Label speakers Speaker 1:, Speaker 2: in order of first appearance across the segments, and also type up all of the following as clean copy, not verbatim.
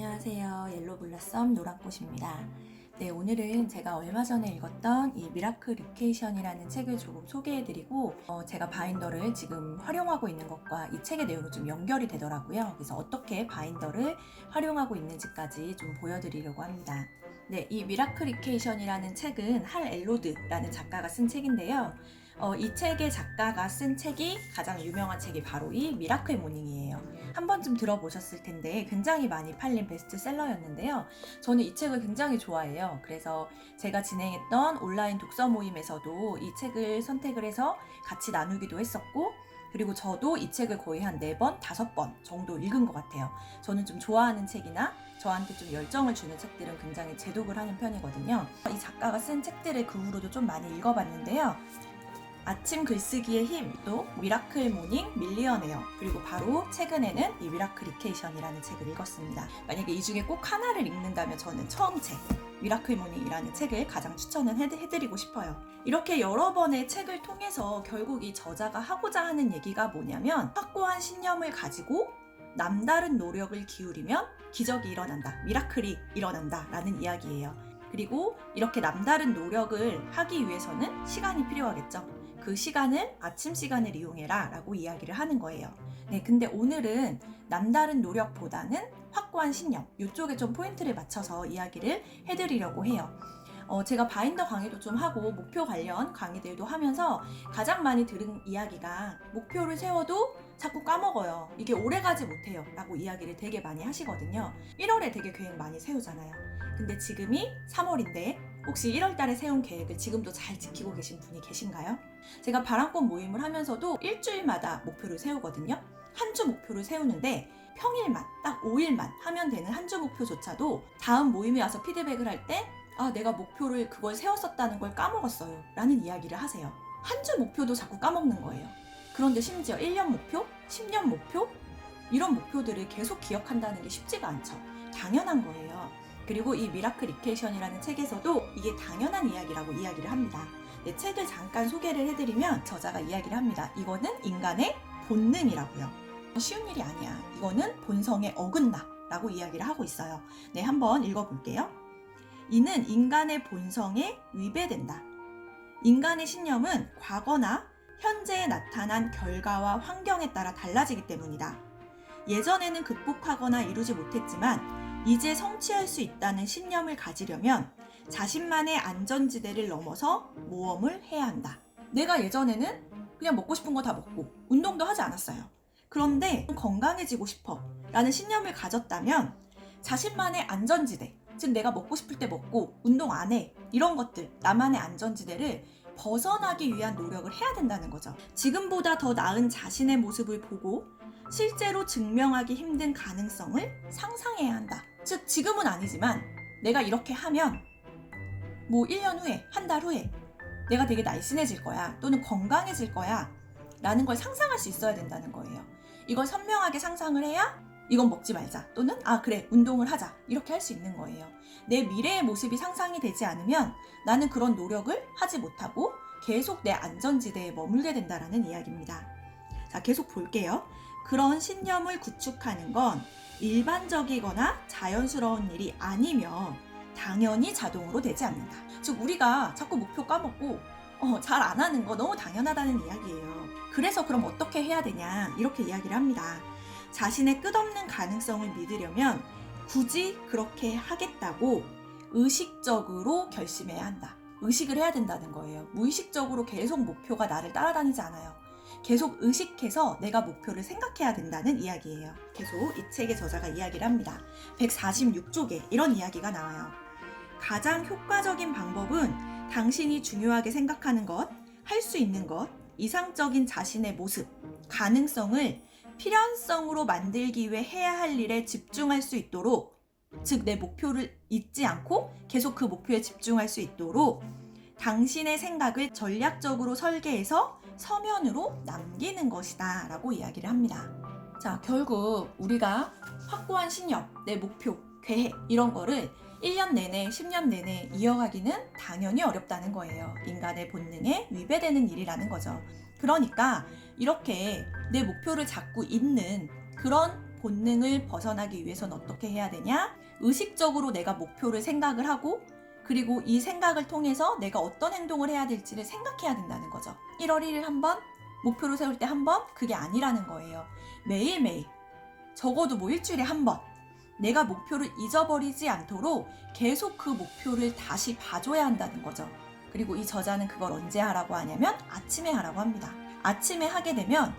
Speaker 1: 안녕하세요. 옐로블라썸 노란꽃입니다. 네, 오늘은 제가 얼마 전에 읽었던 이 미라클 리케이션이라는 책을 조금 소개해드리고 제가 바인더를 지금 활용하고 있는 것과 이 책의 내용이 좀 연결이 되더라고요. 그래서 어떻게 바인더를 활용하고 있는지까지 좀 보여드리려고 합니다. 네, 이 미라클 리케이션이라는 책은 할 엘로드라는 작가가 쓴 책인데요. 이 책의 작가가 쓴 책이 가장 유명한 책이 바로 이 미라클 모닝이에요. 한 번쯤 들어보셨을 텐데 굉장히 많이 팔린 베스트셀러였는데요. 저는 이 책을 굉장히 좋아해요. 그래서 제가 진행했던 온라인 독서 모임에서도 이 책을 선택을 해서 같이 나누기도 했었고, 그리고 저도 이 책을 거의 한 4번, 5번 정도 읽은 것 같아요. 저는 좀 좋아하는 책이나 저한테 좀 열정을 주는 책들은 굉장히 제독을 하는 편이거든요. 이 작가가 쓴 책들을 그 후로도 좀 많이 읽어봤는데요. 아침 글쓰기의 힘, 또 미라클 모닝, 밀리어네어, 그리고 바로 최근에는 이 미라클 리케이션이라는 책을 읽었습니다. 만약에 이 중에 꼭 하나를 읽는다면 저는 처음 책, 미라클 모닝이라는 책을 가장 추천을 해드리고 싶어요. 이렇게 여러 번의 책을 통해서 결국 이 저자가 하고자 하는 얘기가 뭐냐면, 확고한 신념을 가지고 남다른 노력을 기울이면 기적이 일어난다, 미라클이 일어난다 라는 이야기예요. 그리고 이렇게 남다른 노력을 하기 위해서는 시간이 필요하겠죠. 그 시간을 아침 시간을 이용해라 라고 이야기를 하는 거예요. 네, 근데 오늘은 남다른 노력보다는 확고한 신념, 이쪽에 좀 포인트를 맞춰서 이야기를 해드리려고 해요. 제가 바인더 강의도 좀 하고 목표 관련 강의들도 하면서 가장 많이 들은 이야기가, 목표를 세워도 자꾸 까먹어요. 이게 오래가지 못해요 라고 이야기를 되게 많이 하시거든요. 1월에 되게 계획 많이 세우잖아요. 근데 지금이 3월인데 혹시 1월 달에 세운 계획을 지금도 잘 지키고 계신 분이 계신가요? 제가 바람꽃 모임을 하면서도 일주일마다 목표를 세우거든요. 한 주 목표를 세우는데 평일만, 딱 5일만 하면 되는 한 주 목표조차도 다음 모임에 와서 피드백을 할 때 내가 목표를 그걸 세웠었다는 걸 까먹었어요 라는 이야기를 하세요. 한 주 목표도 자꾸 까먹는 거예요. 그런데 심지어 1년 목표, 10년 목표, 이런 목표들을 계속 기억한다는 게 쉽지가 않죠. 당연한 거예요. 그리고 이 미라클 리케이션이라는 책에서도 이게 당연한 이야기라고 이야기를 합니다. 네, 책을 잠깐 소개를 해드리면 저자가 이야기를 합니다. 이거는 인간의 본능이라고요. 쉬운 일이 아니야. 이거는 본성에 어긋나 라고 이야기를 하고 있어요. 네, 한번 읽어볼게요. 이는 인간의 본성에 위배된다. 인간의 신념은 과거나 현재에 나타난 결과와 환경에 따라 달라지기 때문이다. 예전에는 극복하거나 이루지 못했지만 이제 성취할 수 있다는 신념을 가지려면 자신만의 안전지대를 넘어서 모험을 해야 한다. 내가 예전에는 그냥 먹고 싶은 거 다 먹고 운동도 하지 않았어요. 그런데 건강해지고 싶어 라는 신념을 가졌다면 자신만의 안전지대, 즉 내가 먹고 싶을 때 먹고 운동 안 해, 이런 것들, 나만의 안전지대를 벗어나기 위한 노력을 해야 된다는 거죠. 지금보다 더 나은 자신의 모습을 보고 실제로 증명하기 힘든 가능성을 상상해야 한다. 즉 지금은 아니지만 내가 이렇게 하면 뭐 1년 후에, 한 달 후에 내가 되게 날씬해질 거야, 또는 건강해질 거야 라는 걸 상상할 수 있어야 된다는 거예요. 이걸 선명하게 상상을 해야 이건 먹지 말자, 또는 그래 운동을 하자, 이렇게 할 수 있는 거예요. 내 미래의 모습이 상상이 되지 않으면 나는 그런 노력을 하지 못하고 계속 내 안전지대에 머물게 된다라는 이야기입니다. 자, 계속 볼게요. 그런 신념을 구축하는 건 일반적이거나 자연스러운 일이 아니며 당연히 자동으로 되지 않는다. 즉 우리가 자꾸 목표 까먹고 잘 안 하는 거 너무 당연하다는 이야기예요. 그래서 그럼 어떻게 해야 되냐, 이렇게 이야기를 합니다. 자신의 끝없는 가능성을 믿으려면 굳이 그렇게 하겠다고 의식적으로 결심해야 한다. 의식을 해야 된다는 거예요. 무의식적으로 계속 목표가 나를 따라다니지 않아요. 계속 의식해서 내가 목표를 생각해야 된다는 이야기예요. 계속 이 책의 저자가 이야기를 합니다. 146쪽에 이런 이야기가 나와요. 가장 효과적인 방법은 당신이 중요하게 생각하는 것, 할 수 있는 것, 이상적인 자신의 모습, 가능성을 필연성으로 만들기 위해 해야 할 일에 집중할 수 있도록, 즉 내 목표를 잊지 않고 계속 그 목표에 집중할 수 있도록 당신의 생각을 전략적으로 설계해서 서면으로 남기는 것이다 라고 이야기를 합니다. 자, 결국 우리가 확고한 신념, 내 목표, 계획 이런 거를 1년 내내, 10년 내내 이어가기는 당연히 어렵다는 거예요. 인간의 본능에 위배되는 일이라는 거죠. 그러니까 이렇게 내 목표를 잡고 있는 그런 본능을 벗어나기 위해서는 어떻게 해야 되냐? 의식적으로 내가 목표를 생각을 하고 그리고 이 생각을 통해서 내가 어떤 행동을 해야 될지를 생각해야 된다는 거죠. 1월 1일 한 번, 목표를 세울 때 한 번, 그게 아니라는 거예요. 매일매일, 적어도 뭐 일주일에 한 번, 내가 목표를 잊어버리지 않도록 계속 그 목표를 다시 봐줘야 한다는 거죠. 그리고 이 저자는 그걸 언제 하라고 하냐면 아침에 하라고 합니다. 아침에 하게 되면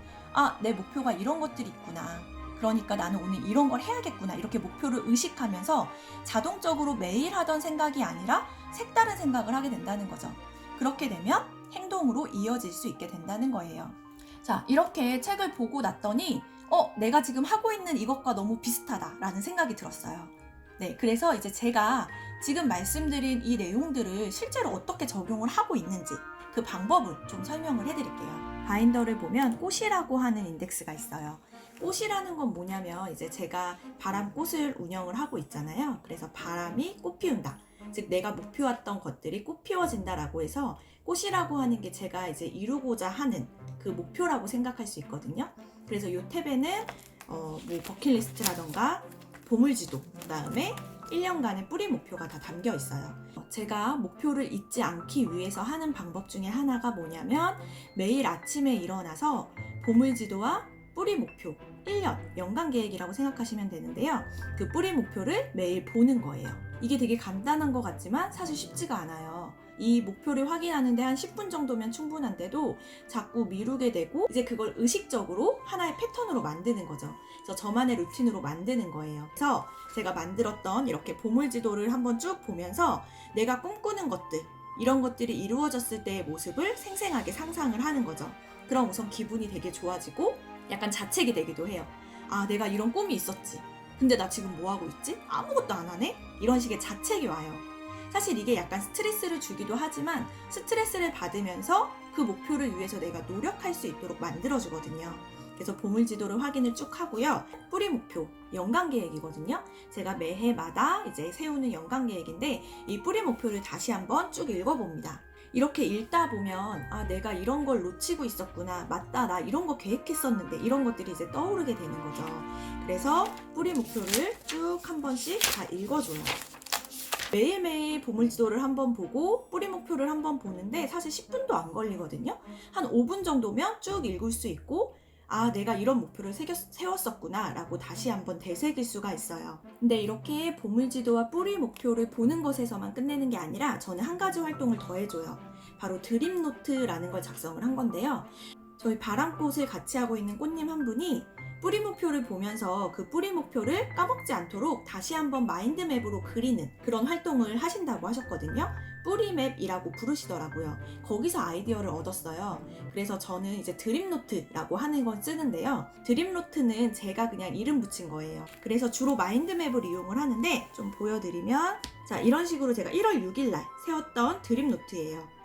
Speaker 1: 내 목표가 이런 것들이 있구나. 그러니까 나는 오늘 이런 걸 해야겠구나. 이렇게 목표를 의식하면서 자동적으로 매일 하던 생각이 아니라 색다른 생각을 하게 된다는 거죠. 그렇게 되면 행동으로 이어질 수 있게 된다는 거예요. 자, 이렇게 책을 보고 났더니 내가 지금 하고 있는 이것과 너무 비슷하다라는 생각이 들었어요. 네, 그래서 이제 제가 지금 말씀드린 이 내용들을 실제로 어떻게 적용을 하고 있는지 그 방법을 좀 설명을 해드릴게요. 바인더를 보면 꽃이라고 하는 인덱스가 있어요. 꽃이라는 건 뭐냐면 이제 제가 바람꽃을 운영을 하고 있잖아요. 그래서 바람이 꽃 피운다. 즉 내가 목표했던 것들이 꽃 피워진다라고 해서 꽃이라고 하는 게 제가 이제 이루고자 하는 그 목표라고 생각할 수 있거든요. 그래서 이 탭에는 뭐 버킷리스트라던가 보물지도, 그 다음에 1년간의 뿌리 목표가 다 담겨 있어요. 제가 목표를 잊지 않기 위해서 하는 방법 중에 하나가 뭐냐면 매일 아침에 일어나서 보물지도와 뿌리 목표 1년 연간 계획이라고 생각하시면 되는데요. 그 뿌리 목표를 매일 보는 거예요. 이게 되게 간단한 것 같지만 사실 쉽지가 않아요. 이 목표를 확인하는데 한 10분 정도면 충분한데도 자꾸 미루게 되고 이제 그걸 의식적으로 하나의 패턴으로 만드는 거죠. 그래서 저만의 루틴으로 만드는 거예요. 그래서 제가 만들었던 이렇게 보물지도를 한번 쭉 보면서 내가 꿈꾸는 것들, 이런 것들이 이루어졌을 때의 모습을 생생하게 상상을 하는 거죠. 그럼 우선 기분이 되게 좋아지고 약간 자책이 되기도 해요. 내가 이런 꿈이 있었지. 근데 나 지금 뭐 하고 있지? 아무것도 안 하네? 이런 식의 자책이 와요. 사실 이게 약간 스트레스를 주기도 하지만 스트레스를 받으면서 그 목표를 위해서 내가 노력할 수 있도록 만들어주거든요. 그래서 보물지도를 확인을 쭉 하고요. 뿌리 목표, 연간 계획이거든요. 제가 매해마다 이제 세우는 연간 계획인데 이 뿌리 목표를 다시 한번 쭉 읽어봅니다. 이렇게 읽다 보면 내가 이런 걸 놓치고 있었구나. 맞다, 나 이런 거 계획했었는데 이런 것들이 이제 떠오르게 되는 거죠. 그래서 뿌리 목표를 쭉 한 번씩 다 읽어줘요. 매일매일 보물지도를 한번 보고 뿌리 목표를 한번 보는데 사실 10분도 안 걸리거든요. 한 5분 정도면 쭉 읽을 수 있고 내가 이런 목표를 세웠었구나 라고 다시 한번 되새길 수가 있어요. 근데 이렇게 보물지도와 뿌리 목표를 보는 것에서만 끝내는 게 아니라 저는 한 가지 활동을 더 해줘요. 바로 드림노트라는 걸 작성을 한 건데요. 저희 바람꽃을 같이 하고 있는 꽃님 한 분이 뿌리 목표를 보면서 그 뿌리 목표를 까먹지 않도록 다시 한번 마인드맵으로 그리는 그런 활동을 하신다고 하셨거든요. 뿌리맵이라고 부르시더라고요. 거기서 아이디어를 얻었어요. 그래서 저는 이제 드림노트라고 하는 건 쓰는데요. 드림노트는 제가 그냥 이름 붙인 거예요. 그래서 주로 마인드맵을 이용을 하는데 좀 보여드리면 이런 식으로 제가 1월 6일 날 세웠던 드림노트예요.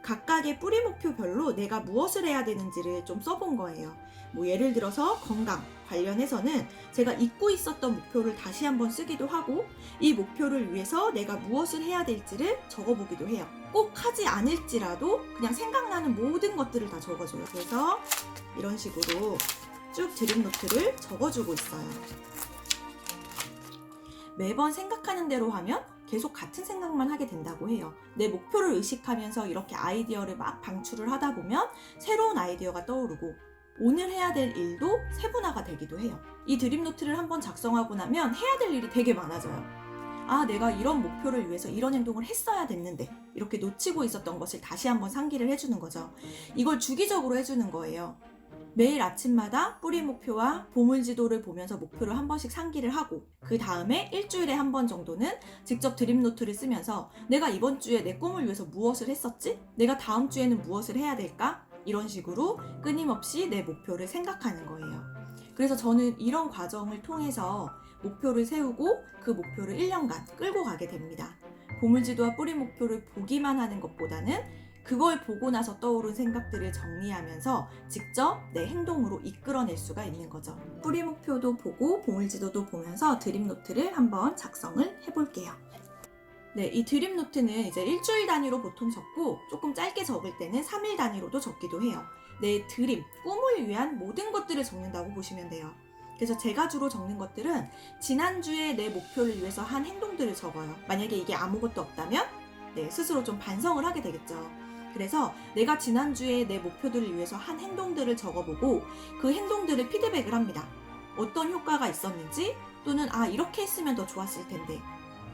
Speaker 1: 각각의 뿌리 목표별로 내가 무엇을 해야 되는지를 좀 써본 거예요. 뭐 예를 들어서 건강 관련해서는 제가 잊고 있었던 목표를 다시 한번 쓰기도 하고 이 목표를 위해서 내가 무엇을 해야 될지를 적어보기도 해요. 꼭 하지 않을지라도 그냥 생각나는 모든 것들을 다 적어줘요. 그래서 이런 식으로 쭉 드림노트를 적어주고 있어요. 매번 생각하는 대로 하면 계속 같은 생각만 하게 된다고 해요. 내 목표를 의식하면서 이렇게 아이디어를 막 방출을 하다 보면 새로운 아이디어가 떠오르고 오늘 해야 될 일도 세분화가 되기도 해요. 이 드림노트를 한번 작성하고 나면 해야 될 일이 되게 많아져요. 내가 이런 목표를 위해서 이런 행동을 했어야 됐는데 이렇게 놓치고 있었던 것을 다시 한번 상기를 해주는 거죠. 이걸 주기적으로 해주는 거예요. 매일 아침마다 뿌리 목표와 보물지도를 보면서 목표를 한 번씩 상기를 하고 그 다음에 일주일에 한 번 정도는 직접 드림노트를 쓰면서 내가 이번 주에 내 꿈을 위해서 무엇을 했었지? 내가 다음 주에는 무엇을 해야 될까? 이런 식으로 끊임없이 내 목표를 생각하는 거예요. 그래서 저는 이런 과정을 통해서 목표를 세우고 그 목표를 1년간 끌고 가게 됩니다. 보물지도와 뿌리 목표를 보기만 하는 것보다는 그걸 보고 나서 떠오른 생각들을 정리하면서 직접 내 행동으로 이끌어낼 수가 있는 거죠. 뿌리 목표도 보고 보물지도도 보면서 드림노트를 한번 작성을 해볼게요. 네, 이 드림노트는 이제 일주일 단위로 보통 적고 조금 짧게 적을 때는 3일 단위로도 적기도 해요. 내 드림, 꿈을 위한 모든 것들을 적는다고 보시면 돼요. 그래서 제가 주로 적는 것들은 지난주에 내 목표를 위해서 한 행동들을 적어요. 만약에 이게 아무것도 없다면 스스로 좀 반성을 하게 되겠죠. 그래서 내가 지난주에 내 목표들을 위해서 한 행동들을 적어보고 그 행동들을 피드백을 합니다. 어떤 효과가 있었는지, 또는 이렇게 했으면 더 좋았을 텐데,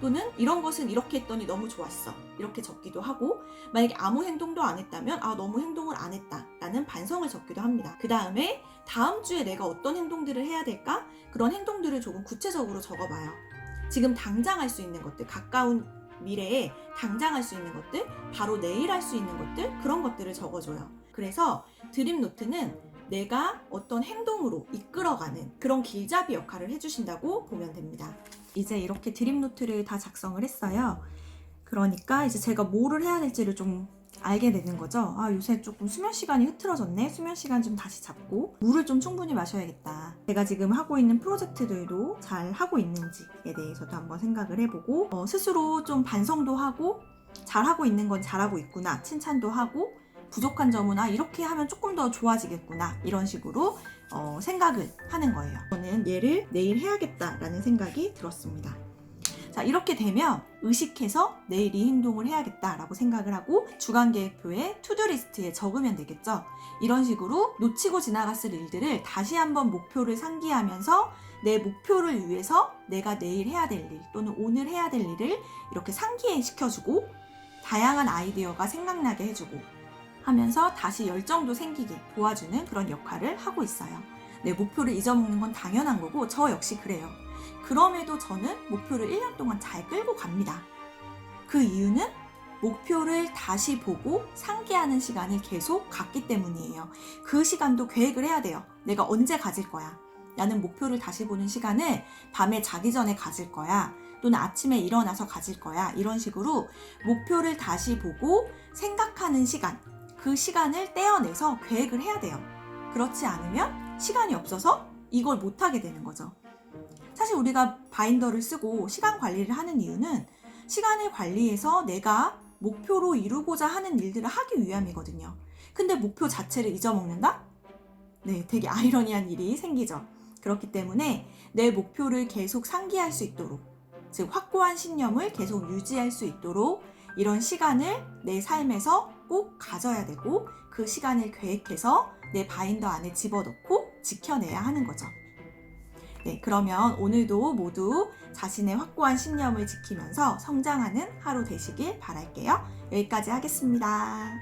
Speaker 1: 또는 이런 것은 이렇게 했더니 너무 좋았어, 이렇게 적기도 하고, 만약에 아무 행동도 안 했다면 너무 행동을 안 했다 라는 반성을 적기도 합니다. 그 다음에 다음 주에 내가 어떤 행동들을 해야 될까? 그런 행동들을 조금 구체적으로 적어봐요. 지금 당장 할 수 있는 것들, 가까운 미래에 당장 할 수 있는 것들, 바로 내일 할 수 있는 것들, 그런 것들을 적어줘요. 그래서 드림노트는 내가 어떤 행동으로 이끌어가는 그런 길잡이 역할을 해주신다고 보면 됩니다. 이제 이렇게 드림노트를 다 작성을 했어요. 그러니까 이제 제가 뭐를 해야 될지를 좀 알게 되는 거죠. 요새 조금 수면 시간이 흐트러졌네. 수면 시간 좀 다시 잡고 물을 좀 충분히 마셔야겠다. 제가 지금 하고 있는 프로젝트들도 잘 하고 있는지에 대해서도 한번 생각을 해보고 스스로 좀 반성도 하고 잘하고 있는 건 잘하고 있구나, 칭찬도 하고 부족한 점은 이렇게 하면 조금 더 좋아지겠구나, 이런 식으로 생각을 하는 거예요. 저는 얘를 내일 해야겠다라는 생각이 들었습니다. 자, 이렇게 되면 의식해서 내일 이 행동을 해야겠다라고 생각을 하고 주간계획표에 투두리스트에 적으면 되겠죠. 이런 식으로 놓치고 지나갔을 일들을 다시 한번 목표를 상기하면서 내 목표를 위해서 내가 내일 해야 될 일 또는 오늘 해야 될 일을 이렇게 상기시켜주고 다양한 아이디어가 생각나게 해주고 하면서 다시 열정도 생기게 도와주는 그런 역할을 하고 있어요. 내 목표를 잊어먹는 건 당연한 거고 저 역시 그래요. 그럼에도 저는 목표를 1년 동안 잘 끌고 갑니다. 그 이유는 목표를 다시 보고 상기하는 시간을 계속 갖기 때문이에요. 그 시간도 계획을 해야 돼요. 내가 언제 가질 거야? 나는 목표를 다시 보는 시간을 밤에 자기 전에 가질 거야. 또는 아침에 일어나서 가질 거야. 이런 식으로 목표를 다시 보고 생각하는 시간, 그 시간을 떼어내서 계획을 해야 돼요. 그렇지 않으면 시간이 없어서 이걸 못하게 되는 거죠. 사실 우리가 바인더를 쓰고 시간 관리를 하는 이유는 시간을 관리해서 내가 목표로 이루고자 하는 일들을 하기 위함이거든요. 근데 목표 자체를 잊어먹는다? 되게 아이러니한 일이 생기죠. 그렇기 때문에 내 목표를 계속 상기할 수 있도록, 즉 확고한 신념을 계속 유지할 수 있도록 이런 시간을 내 삶에서 꼭 가져야 되고 그 시간을 계획해서 내 바인더 안에 집어넣고 지켜내야 하는 거죠. 그러면 오늘도 모두 자신의 확고한 신념을 지키면서 성장하는 하루 되시길 바랄게요. 여기까지 하겠습니다.